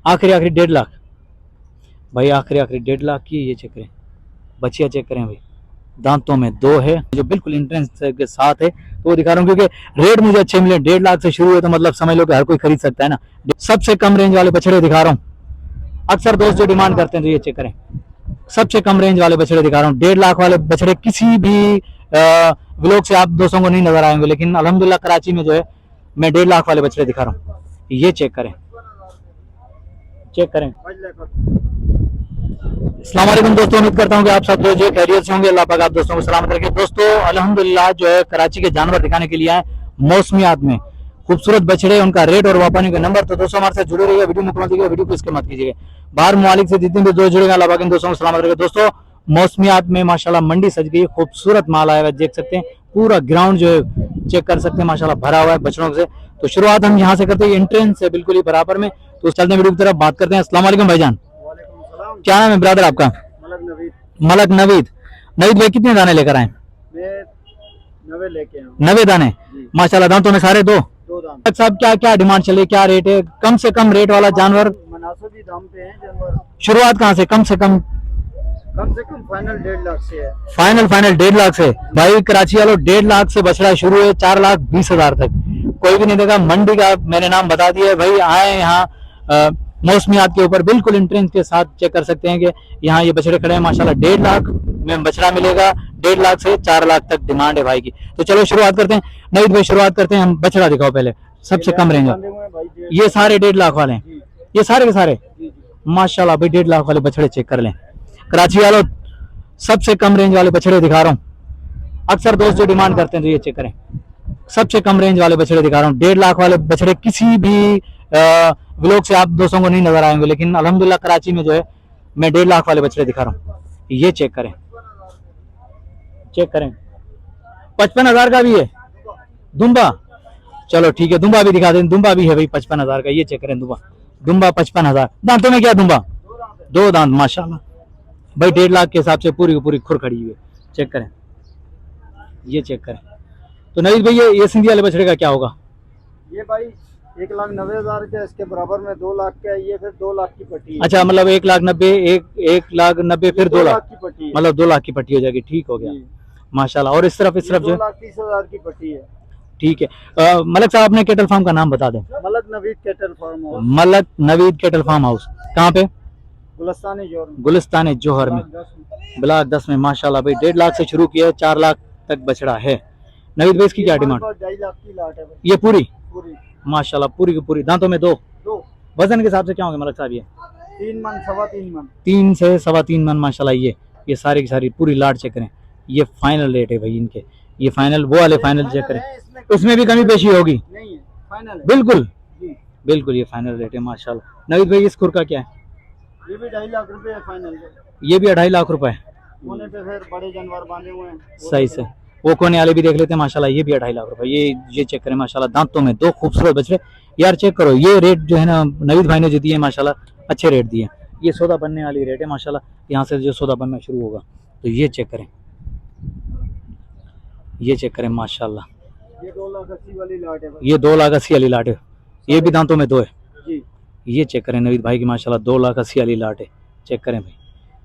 आखिरी आखिरी 1.5 लाख भाई, आखिरी आखिरी 1.5 लाख की। ये चेक करें बच्चियाँ, चेक करें भाई, दांतों में 2 है, जो बिल्कुल इंट्रेंस के साथ है, तो वो दिखा रहा हूँ क्योंकि रेट मुझे अच्छे मिले। 1.5 लाख से शुरू है, तो मतलब समझ लो कि हर कोई खरीद सकता है ना। सबसे कम रेंज वाले बछड़े दिखा रहा हूँ, अक्सर दोस्त जो डिमांड करते हैं, तो ये चेक करें, सबसे कम रेंज वाले बछड़े दिखा रहा हूँ। 1.5 लाख वाले बछड़े किसी भी व्लॉग से आप दोस्तों को नहीं नजर आएंगे, लेकिन अल्हम्दुलिल्लाह कराची में जो है मैं 1.5 लाख वाले बछड़े दिखा रहा हूँ। ये चेक करें, चेक करें। अस्सलाम वालेकुम दोस्तों, उम्मीद करता हूँ कि आप सब जो है खैरियत से होंगे। अल्लाह पाक आप दोस्तों को सलामत रखे। दोस्तों अल्हम्दुलिल्लाह जो है कराची के जानवर दिखाने के लिए आए मौसमियात में खूबसूरत बछड़े, उनका रेट और वापसी का नंबर। तो दोस्तों हमारे साथ जुड़े रहिएगा, वीडियो मुकम्मल देखिएगा, वीडियो को स्किप मत कीजिएगा। बाहर ममालिक से जितने भी दोस्त जुड़ेगा, अल्लाह पाक इन दोस्तों को सलामत रखे। दोस्तों मौसमियात में माशाल्लाह मंडी सज गई, खूबसूरत माल आया हुआ, देख सकते हैं पूरा ग्राउंड जो है चेक कर सकते हैं, माशाल्लाह भरा हुआ है बछड़ों से। तो शुरुआत हम यहाँ से करते हैं, एंट्रेंस से बिल्कुल ही बराबर में। तो चलते हैं वीडियो की तरफ, बात करते हैं। अस्सलाम वालेकुम भाईजान, क्या नाम है ब्रदर आपका? मलक नवीद। नवीद भाई कितने दाने लेकर आए? मैं 90 लेके आया हूं। 90 दाने माशाल्लाह, दांतों में सारे दो। दाम साहब क्या क्या डिमांड चले, क्या रेट है? कम से कम रेट वाला जानवर मुनासिब दाम पे हैं जानवर। शुरुआत कहाँ से? कम से कम फाइनल 1.5 लाख से है। फाइनल 1.5 लाख से भाई, कराची वालों 1.5 लाख से बछड़ा शुरू है, 4,20,000 तक। कोई भी नहीं देगा। मंडी का मैंने नाम बता दिया भाई, आए यहाँ मौसमियात के ऊपर बिल्कुल एंट्रेंस के साथ चेक कर सकते हैं कि यहाँ ये बछड़े खड़े हैं माशाल्लाह। 1.5 लाख में बछड़ा मिलेगा, 1.5 लाख से 4 लाख तक डिमांड है भाई की। तो चलो शुरुआत करते हैं। नवीद भाई शुरुआत करते हैं, हम बछड़ा दिखाओ पहले, सबसे कम रेंज। ये सारे 1.5 लाख वाले हैं, ये सारे के सारे माशाल्लाह भाई। 1.5 लाख वाले बछड़े चेक कर लें। कराची वालों सबसे कम रेंज वाले बछड़े दिखा रहा हूँ, अक्सर दोस्त जो डिमांड करते हैं, तो ये चेक करें, सबसे कम रेंज वाले बछड़े दिखा रहा हूँ। 1.5 लाख वाले बछड़े किसी भी व्लॉग से आप दोस्तों को नहीं नजर आएंगे, लेकिन अल्हम्दुलिल्लाह कराची में जो है मैं 1.5 लाख वाले बछड़े दिखा रहा हूँ। ये चेक करें, चेक करें। 55,000 का भी है दुम्बा, चलो ठीक है, दुम्बा भी दिखा दें। दुम्बा भी है भाई 55,000 का। ये चेक करें, दुम्बा, दुम्बा 55,000। दांतों में क्या दुम्बा? 2 दांत माशाल्लाह भाई। 1.5 लाख के हिसाब से पूरी की पूरी खुर खड़ी हुई है। चेक करें, ये चेक करें। तो नवीद भाई ये सिंधी वाले बछड़े का क्या होगा? ये भाई 1,90,000 का, इसके बराबर में 2 लाख का है। ये फिर 2 लाख की पट्टी है। अच्छा, मतलब 1,90,000, 1,90,000 फिर 2 लाख की पट्टी है, मतलब 2 लाख की पट्टी हो जाएगी। ठीक हो गया माशाल्लाह। और इस तरफ जो 2,30,000 की पट्टी है। ठीक है। मलक साहब अपने केटल फार्म का नाम बता दें। Malak Naveed cattle farm house. Malak Naveed cattle farm house कहाँ पे? गुलिस्तान जौहर में, ब्लॉक 10 में माशाल्लाह भाई। 1.5 लाख से शुरू किया है, 4 लाख तक बछड़ा है। नवीद भाई इसकी क्या डिमांड? 2.5 लाख की लाट है ये पूरी माशाल्लाह, पूरी की पूरी। दांतों में 2। वजन के हिसाब से क्या होंगे मलक साहब? ये 3 मन, 3.25 मन, 3 से 3.25 मन माशाल्लाह। ये सारी की सारी पूरी लाट चेक करें। ये फाइनल रेट है भाई इनके, ये फाइनल, वो वाले फाइनल चेक करें, उसमें भी कमी पेशी होगी? नहीं है, फाइनल है। बिल्कुल बिल्कुल, ये फाइनल रेट है माशाल्लाह। नवीद भाई इस खुर का क्या है? ये भी 2.5 लाख रुपए है फाइनल। ये भी 2.5 लाख रुपए है। कोने पे फिर बड़े जानवर बांधे हुए हैं। सही से वो कोने वाले भी देख लेते हैं माशाल्लाह। ये भी 2.5 लाख रुपए। ये चेक करें माशाल्लाह, दांतों में 2 खूबसूरत बछड़े। यार चेक करो, ये रेट जो है ना नवीद भाई ने जो दिए माशाल्लाह, अच्छे रेट दिए। ये सौदा बनने वाली रेट है माशाल्लाह, यहाँ से जो सौदा बनना शुरू होगा। तो ये चेक करें, ये चेक करें माशाल्लाह। ये 2,80,000 वाली लाट है। ये 2,80,000 वाली लाट है। ये भी दांतों में 2 है जी। ये चेक करें नवीद भाई की माशाल्लाह, 2,80,000 वाली लाट है। चेक करें भाई,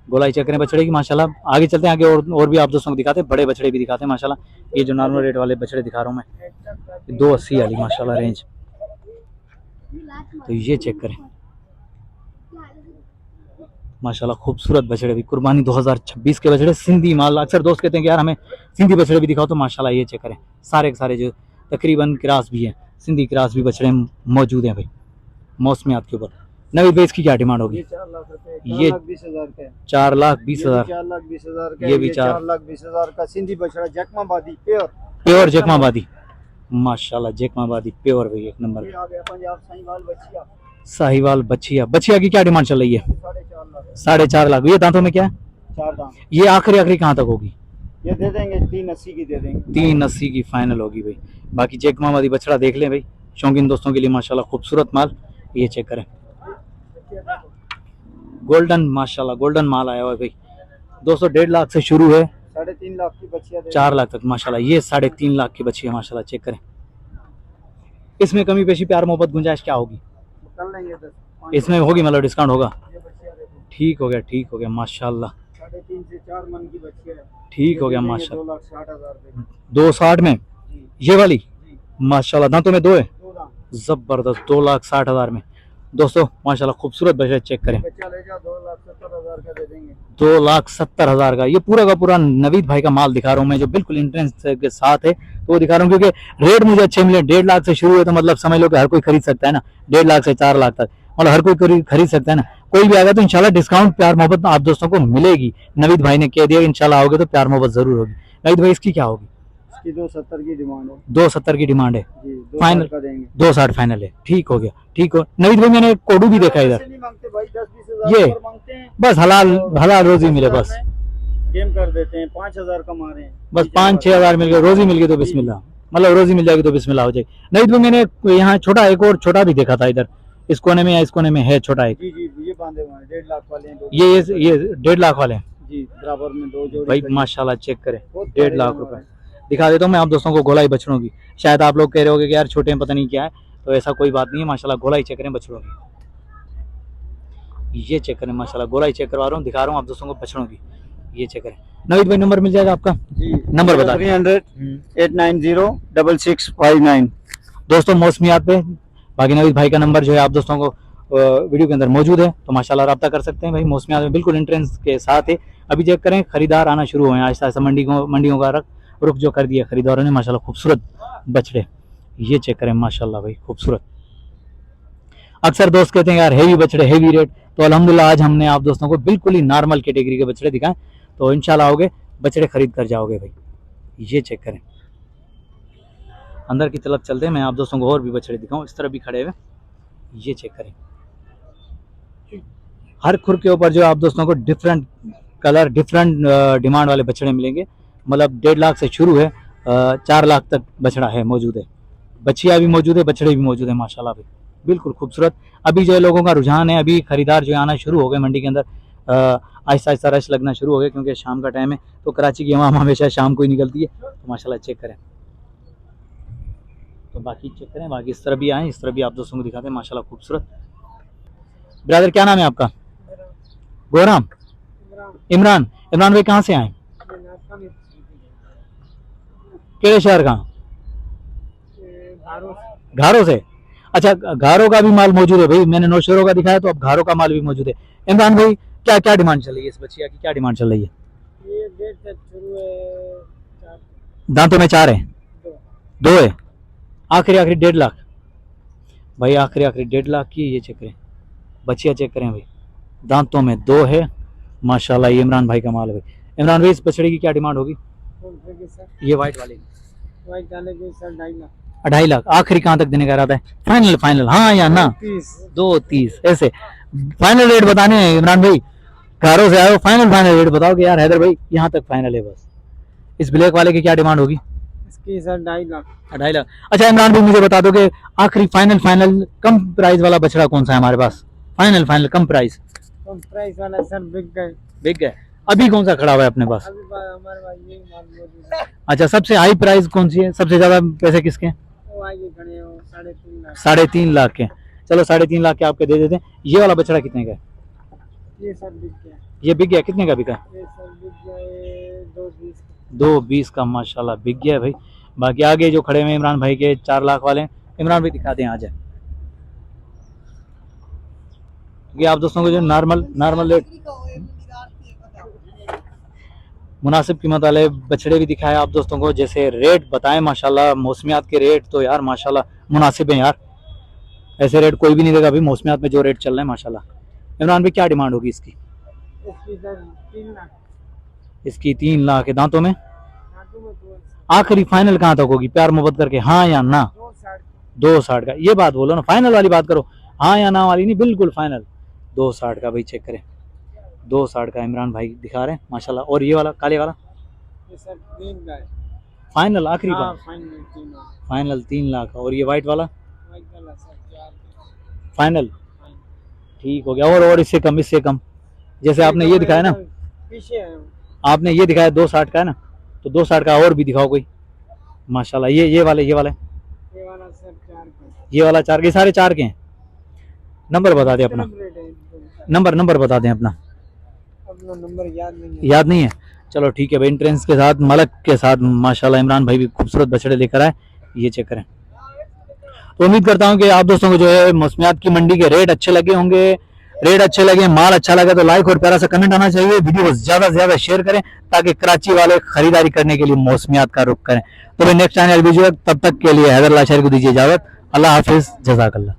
गोलाई चेक करें बछड़े की माशाल्लाह। आगे चलते हैं, आगे और भी आप दोस्तों को दिखाते हैं, बड़े बछड़े भी दिखाते हैं माशाल्लाह। ये जो नॉर्मल रेट वाले बछड़े दिखा रहा हूँ मैं, 280 वाली माशाल्लाह रेंज। तो ये चेक करें माशाल्लाह, खूबसूरत बछड़े भी। कुर्बानी 2026 के बछड़े, सिंधी माल। अक्सर दोस्त कहते हैं कि यार हमें सिंधी बछड़े भी दिखाओ, तो माशाल्लाह ये चेक करें, सारे के सारे जो तकरीबन क्रास भी हैं, सिंधी क्रास भी बछड़े मौजूद हैं भाई मौसमियात के ऊपर। नवीद भाई इसकी क्या डिमांड होगी? ये 4 लाख रुपए, ये 4,20,000 का है। 4,20,000, 4,20,000 का। ये भी 4,20,000 का सिंधी बछड़ा, जकमाबादी प्योर जकमाबादी माशाल्लाह। जकमाबादी प्योर भाई, एक नंबर। आ गया पंजाब साहिवाल बछिया। साहिवाल बछिया, बछिया की क्या डिमांड चल रही है? 4.5 लाख। 4.5 लाख। ये दांतों में क्या है? 4 दांत। ये आखिरी आखिरी कहाँ तक होगी? ये दे देंगे 380 की, दे देंगे 380 की फाइनल होगी भाई। बाकी जकमाबादी बछड़ा देख लें भाई, शौकीन दोस्तों के लिए माशाल्लाह खूबसूरत माल। ये चेक करें, गोल्डन माशाल्लाह, गोल्डन माल आया हुआ है भाई। दोस्तों 1.5 लाख से शुरू है, 3.5 लाख की बछिया, 4 लाख तक माशाल्लाह। ये 3.5 लाख की बच्ची है माशाल्लाह। चेक करें, इसमें कमी पेशी, प्यार मोहब्बत गुंजाइश क्या होगी? कर लेंगे इसमें होगी मतलब डिस्काउंट होगा? ये बच्चियाँ देखो, ठीक हो गया माशाल्लाह। 3.5 से 4 मन की बच्चियाँ है। ठीक हो गया ये देंगे माशाल्लाह। 2,60,000 रुपये 260 में जी ये वाली जी। माशाल्लाह, दांतों में दो है, 2 दाम जबरदस्त। 2,60,000 में दोस्तों माशाल्लाह खूबसूरत बछड़ा, चेक करें। बच्चा ले जाओ 2,70,000 का दे देंगे। 2,70,000 का। ये पूरा का पूरा नवीद भाई का माल दिखा रहा हूँ मैं, जो बिल्कुल इंट्रेंस के साथ है, तो वो दिखा रहा हूँ क्योंकि रेट मुझे अच्छे मिले। 1.5 लाख से शुरू है, तो मतलब समझ लो कि हर कोई खरीद सकता है ना। 1.5 लाख से 4 लाख तक मतलब हर कोई खरीद सकता है ना। कोई भी आएगा तो इंशाल्लाह डिस्काउंट प्यार मोहब्बत आप दोस्तों को मिलेगी। नवीद भाई ने कह दिया इंशाल्लाह आओगे तो प्यार मोहब्बत जरूर होगी। नवीद भाई इसकी क्या होगी? इसकी 270 की डिमांड है 270 की डिमांड है, जी। 2 फाइनल का देंगे। 260 फाइनल है। ठीक हो गया, ठीक हो। नवीद भाई मैंने कोडू भी देखा इधर, ऐसे नहीं मांगते भाई, 10-20 ये हजार मांगते हैं, बस हलाल और हलाल रोजी मिले बस। गेम कर देते हैं। 5,000 कमा रहे हैं बस 5-6 हज़ार मिल गए, रोजी मिल गई तो बिस्मिल्लाह, मतलब रोजी मिल जाएगी तो बिस्मिल्लाह हो जाएगी। नहीं तो मैंने यहाँ छोटा एक और छोटा भी देखा था इधर, इस कोने में या इस कोने में है छोटा एक। जी जी। ये बांधे हुए हैं 1.5 लाख वाले हैं। ये 1.5 लाख वाले हैं जी, बराबर में 2 जोड़ी भाई खड़ी है। माशाल्लाह। चेक करें, बहुत 1.5 लाख प्यारे रुपए। जानवर दिखा देता हूँ मैं आप दोस्तों को गोलाई बछड़ों की। शायद आप लोग कह रहे होगे कि यार छोटे हैं पता नहीं क्या है, तो ऐसा कोई बात नहीं है माशाल्लाह। गोलाई चेक करें बछड़ों की, ये चेक करें माशाल्लाह। गोलाई चेक करवा रहा हूँ, दिखा रहा हूँ आप दोस्तों को बछड़ों की, ये चेक करें। नवीद भाई नंबर मिल जाएगा आपका? जी। नंबर बता। 300-890-6659। दोस्तों मौसमियात पे बाकी नवीद भाई का नंबर जो है आप दोस्तों को वीडियो के अंदर मौजूद है, तो माशाल्लाह रब्ता कर सकते हैं भाई। मौसमियात में बिल्कुल एंट्रेंस के साथ है। अभी चेक करें, खरीदार आना शुरू हुए हैं आहिस्ता आहिस्ता। मंडियों का रुख जो कर दिया खरीदारों ने माशाल्लाह। खूबसूरत बछड़े, ये चेक करें माशाल्लाह भाई, खूबसूरत। अक्सर दोस्त कहते हैं यार हेवी बछड़े हेवी रेट, तो अल्हम्दुलिल्लाह आज हमने आप दोस्तों को बिल्कुल ही नॉर्मल कैटेगरी के बछड़े दिखाएं, तो इंशाल्लाह आओगे बछड़े खरीद कर जाओगे भाई। ये चेक करें। अंदर की तरफ चलते हैं, मैं आप दोस्तों को और भी बछड़े दिखाऊं। इस तरफ भी खड़े हुए, ये चेक करें। हर खुर के ऊपर जो आप दोस्तों को डिफरेंट कलर डिफरेंट डिमांड वाले बछड़े मिलेंगे। मतलब 1.5 लाख से शुरू है, 4 लाख तक बछड़ा है मौजूद है। बछिया भी मौजूद है, बछड़े भी मौजूद है माशाल्लाह भाई, बिल्कुल खूबसूरत। अभी जो है लोगों का रुझान है, अभी खरीदार जो है आना शुरू हो गए मंडी के अंदर। आहिस्ता आहिस्ता रश लगना शुरू हो गया, क्योंकि शाम का टाइम है, तो कराची की हवा हमेशा शाम को ही निकलती है। तो माशाल्लाह चेक करें, तो बाकी चेक करें। बाकी इस तरह भी आए, इस तरह भी आप दोस्तों को दिखाते हैं माशाल्लाह खूबसूरत। ब्रदर क्या नाम है आपका? गोराम इमरान। इमरान भाई कहाँ से आए? केड़े शहर का? घारो से। अच्छा, घारो का भी माल मौजूद है भाई। मैंने नौशहरों का दिखाया, तो अब घारो का माल भी मौजूद है। इमरान भाई क्या क्या डिमांड चल रही है इस बच्चिया की, क्या डिमांड चल रही है? ये डेट से शुरू है 4 दांतों में 4 है, 2 2 है। आखिरी 1.5 लाख भाई, आखिरी 1.5 लाख की। ये चेक करें बच्चिया, चेक करें भाई, दांतों में 2 है माशाल्लाह। ये इमरान भाई का माल है भाई। इमरान भाई इस बछड़े की क्या डिमांड होगी? ये वाइट वाले वाइट डाले के सर 2.5 लाख 2.5 लाख। आखिरी कहाँ तक देने का इरादा है? फाइनल फाइनल हाँ या ना? 2.30 ऐसे फाइनल रेट बताने हैं इमरान भाई। घरों से आए, फाइनल फाइनल रेट बताओ कि यार हैदर भाई यहाँ तक फाइनल है बस। इस ब्लैक वाले की क्या डिमांड होगी? इसकी सर 2.5 लाख 2.5 लाख। अच्छा इमरान भाई मुझे बता दो कि आखिरी फाइनल फाइनल कम प्राइस वाला बछड़ा कौन सा है हमारे पास? फाइनल फाइनल कम प्राइस वाला सर बिक गए। अभी कौन सा खड़ा हुआ है अपने पास? अभी हमारे पास ये माल मौजूद है। अच्छा, सबसे हाई प्राइस कौन सी है? सबसे ज्यादा पैसे किसके हैं? वो आगे खड़े हो 3.5 लाख 3.5 लाख के। चलो 3.5 लाख के आपके दे देते हैं। ये वाला बछड़ा कितने का है? ये सर बिक गया। ये बिक गया, कितने का बिका? ये सर बिक गया 2.20 2.20 का माशाल्लाह बिक गया है भाई। बाकी आगे जो खड़े हुए हैं इमरान भाई के 4 लाख वाले, इमरान भाई दिखा दें आ जाए। ये आप दोस्तों को जो नॉर्मल रेट मुनासिब कीमत वाले बछड़े भी दिखाए आप दोस्तों को। जैसे रेट बताएं माशाल्लाह, मौसमियात के रेट तो यार माशाल्लाह मुनासिब है यार। ऐसे रेट कोई भी नहीं देगा भाई मौसमियात में जो रेट चल रहे हैं माशाल्लाह। इमरान भाई क्या डिमांड होगी इसकी? इसकी सर 3 लाख इसकी 3 लाख है। दांतों में दांतों में 2 आखिरी फाइनल कहाँ तक होगी? प्यार मोहब्बत करके हाँ या ना? 2.60 का। ये बात बोलो ना, फाइनल वाली बात करो, हाँ या ना वाली नहीं, बिल्कुल फाइनल 2.60 का भाई। चेक करें 2.60 का इमरान भाई दिखा रहे हैं माशाल्लाह। और ये वाला काले वाला ये सर 3 का है फाइनल आखिरी हाँ, बात फाइनल 3 लाख का। और ये वाइट वाला सर 4 फाइनल। ठीक हो गया। और इससे कम जैसे आपने ये दिखाया ना, पीछे है आपने ये दिखाया 2.60 का है ना, तो 2.60 का और भी दिखाओ कोई माशाल्लाह। ये वाला ये वाला सर 4 का ये वाला 4 के, सारे 4 के हैं। नंबर बता दें अपना, रेट है इनका? नंबर बता दें अपना। अपना नंबर याद नहीं है। याद नहीं है, चलो ठीक है भाई। एंट्रेंस के साथ मलक के साथ माशाल्लाह इमरान भाई भी खूबसूरत बछड़े लेकर आए, ये चेक करें। तो उम्मीद करता हूँ कि आप दोस्तों को जो है मौसमियात की मंडी के रेट अच्छे लगे होंगे। रेट अच्छे लगे, माल अच्छा लगा तो लाइक और प्यारा सा कमेंट आना चाहिए। वीडियो को ज्यादा से ज्यादा शेयर करें ताकि कराची वाले खरीदारी करने के लिए मौसमियात का रुख करें। तो भाई नेक्स्ट चैनल वीडियो, तब तक के लिए हैदर लाशारी को दीजिए इजाजत। अल्लाह हाफिज, जज़ाकल्लाह।